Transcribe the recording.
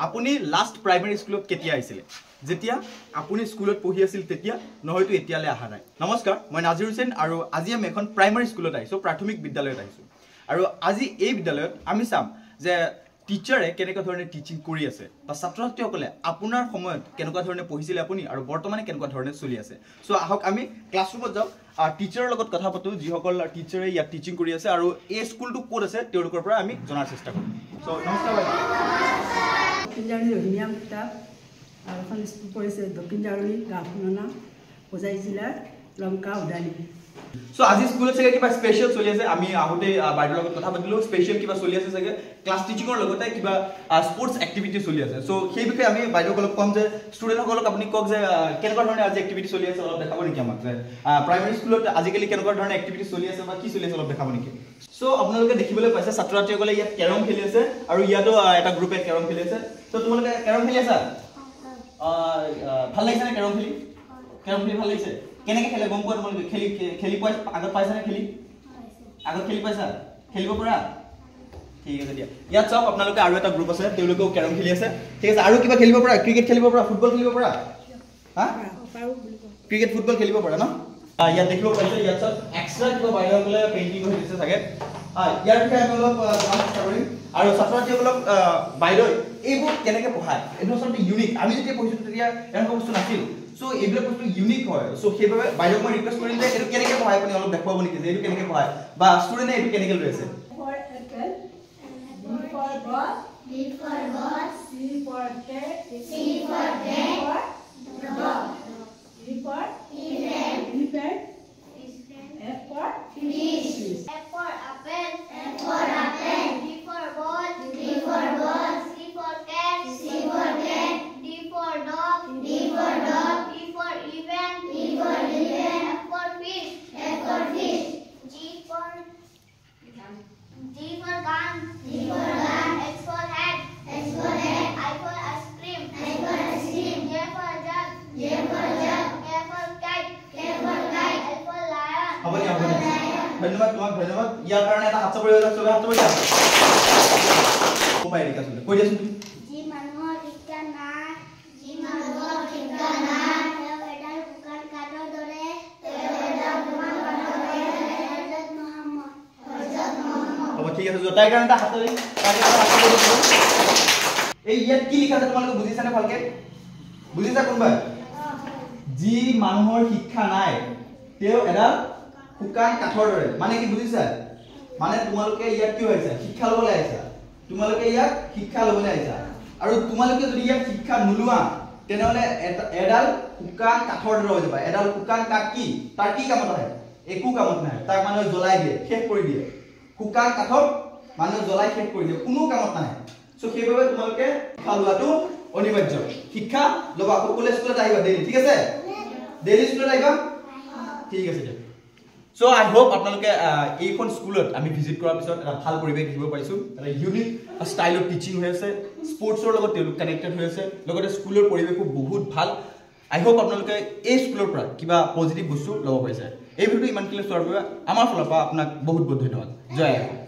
আপুনি last primary স্কুলত কেতিয়া আহিছিলে যেতিয়া আপুনি স্কুলত পঢ়ি আছিল তেতিয়া নহয়তো এতিয়ালে আহা নাই নমস্কাৰ মই নাজিৰ হুছেইন আৰু আজি আমি এখন প্ৰাইমাৰী স্কুলত আহিছো প্ৰাথমিক বিদ্যালয়ত আহিছো আৰু আজি এই বিদ্যালয়ত আমি চাম যে টিচাৰে কেনেকুৱা ধৰণে টিচিং কৰি আছে বা ছাত্ৰ-ছাত্ৰীসকলে আপোনাৰ সময়ত কেনেকুৱা ধৰণে পঢ়িছিলে আপুনি আৰু বৰ্তমানে কেনেকুৱা ধৰণে চলি আছে সো আহক আমি ক্লাছৰুমত যাও টিচাৰৰ লগত কথা পাতো যিসকল টিচাৰে ইয়াত টিচিং কৰি আছে আৰু এই স্কুলটো ক'ত আছে তেওঁলোকৰ পৰা আমি জনাৰ চেষ্টা কৰিম সো নমস্কাৰ ভাই দক্ষিণ ৰহিমিয়া কিতাব আৰ এখন স্কুল পড়েছে দক্ষিণ জাৰুলি গাঁওখনৰ হোজাই জিলাৰ লংকা উদালি সো আজি স্কুলত থেকে কিবা স্পেশাল চলি আছে আমি আহোতে বাইৰৰ লগত কথা পাতিলো স্পেশাল কিবা চলি আছে সগে ক্লাস টিচিংৰ লগতে কিবা স্পোৰ্টস এক্টিভিটি চলি আছে সো সেই বিষয়ে আমি বাইৰৰ লগত কম যে ষ্টুডেন্ট সকলক আপুনি কক যে কেনেকুৱা ধৰণে আজি এক্টিভিটি চলি আছে অলপ দেখাব নেকি আমাক যে প্ৰাইমাৰী স্কুলত আজিকালি কেনেকুৱা ধৰণে এক্টিভিটি চলি আছে বা কি চলি আছে অলপ দেখাব নেকি সো আপোনালোকে দেখিবলৈ পাইছে ছাত্ৰ-ছাত্ৰীসকলে ইয়াত কেৰম খেলি আছে আৰু ইয়াতো এটা গ্ৰুপে কেৰম খেলি আছে সো তোমালোকে কেৰম খেলি আছা ভাল লাগিছে না কেৰম খেলি ভাল লাগিছে কেনেকে খেলে গম পোৱা তোমালোকে খেলি পাই আগত পাইছা না আগত খেলি পাইছা খেলিব পৰা ঠিক আছে দিয়া ইয়াত চাওক আপোনালোকে আৰু এটা গ্ৰুপ আছে তেওঁলোকেও কেৰম খেলি আছে ঠিক আছে আৰু কিবা খেলিব পৰা ক্ৰিকেট খেলিব পৰা ফুটবল খেলিব পৰা হা ক্ৰিকেট ফুটবল খেলিব পৰা ন ইয়াত দেখিব পাইছে ইয়াত চাওক এক্সট্ৰা কিবা বাইৰসকলে পেইন্টিং কৰি দিছে থাকে ইয়াৰ বিষয়ে আমি অলপ চেষ্টা কৰিম আৰু ছাত্ৰ-ছাত্ৰীসকলক বাইৰৰ এইবোৰ কেনেকে পঢ়ায় এইটো আচলতে ইউনিক আমি যেতিয়া পঢ়িছো তেতিয়া এনেকুৱা বস্তু নাছিল সো এইবিলাক বস্তু ইউনিক হয় সো সেইভাবে বাইৰক মই ৰিকুৱেষ্ট কৰিম যে এইটো কেনেকে পঢ়ায় আপুনি অলপ দেখুৱাব নেকি যে এইটো কেনেকে পঢ়ায় বা ষ্টুডেন্টে এইটো কেনেকে লৈ আছে B for ball, C for cat, C for dog, E for elephant, F for fish, F for apple, D for ball, C for cat, D for dog, E for elephant, F for fish, G for gun, H for hat, I for ice cream, J for jug, K for kite, L for lion. আপুনি ধন্যবাদ তোমাক ধন্যবাদ ইয়াৰ কাৰণে এটা হাত চাপৰি হৈ চবে হাত চাপৰি দিয়া কোপাই ৰিকা চলে কৈ দিয়াচোন তুমি জি মানুহৰ শিক্ষা নাই এডাল শুকান কাঠৰ দৰে হ'ব ঠিক আছে তাই কাৰণে এটা হাত চাপৰি এই ইয়াত কি লিখা আছে তোমালোকে বুজিছা নে ভালকে বুজিছা কোনবা জি মানুহৰ শিক্ষা নাই তেও এডাল শুকান কাঠৰ দৰে মানে কি বুজিছা মানে তোমালোকে ইয়াত কি হৈছে শিক্ষা লবলৈ আহিছা তোমালোকে ইয়াত শিক্ষা লবলৈ আহিছা আৰু তোমালোকে যদি ইয়াত শিক্ষা নুলুৱা তেনেহলে এডাল শুকান কাঠৰ দৰে হৈ যাবা এডাল শুকান কাঠ কি তাৰ কি কামত আহে একো কামত নাই তাক মানুহে জ্বলাই দিয়ে শেষ কৰি দিয়ে শুকান কাঠক মানুহে জ্বলাই শেষ কৰি দিয়ে কোনো কামত নাহে সো সেইভাবে তোমালোকে শিক্ষা লোৱাটো অনিবাৰ্য শিক্ষা লবা সকলো স্কুলত আহিবা ডেইলি ঠিক আছে ডেইলি স্কুলত আহিবা ঠিক আছে দিয়া সো আই হোপ আপোনালোকে এইখন স্কুলত আমি ভিজিট কৰাৰ পিছত এটা ভাল পৰিৱেশ দেখিব পাইছো এটা ইউনিক ষ্টাইলত টিচিং হৈ আছে স্পোৰ্টছৰ লগত তেওঁলোক কানেক্টেড হৈ আছে লগতে স্কুলৰ পৰিৱেশো বহুত ভাল আই হোপ আপোনালোকে এই স্কুলৰ পৰা কিবা পজিটিভ বস্তু ল'ব পাৰিছে এই ভিডিঅ'টো ইমানখিনি চোৱাৰ বাবে আমাৰ ফালৰ পৰা আপোনাক বহুত বহুত ধন্যবাদ জয় আই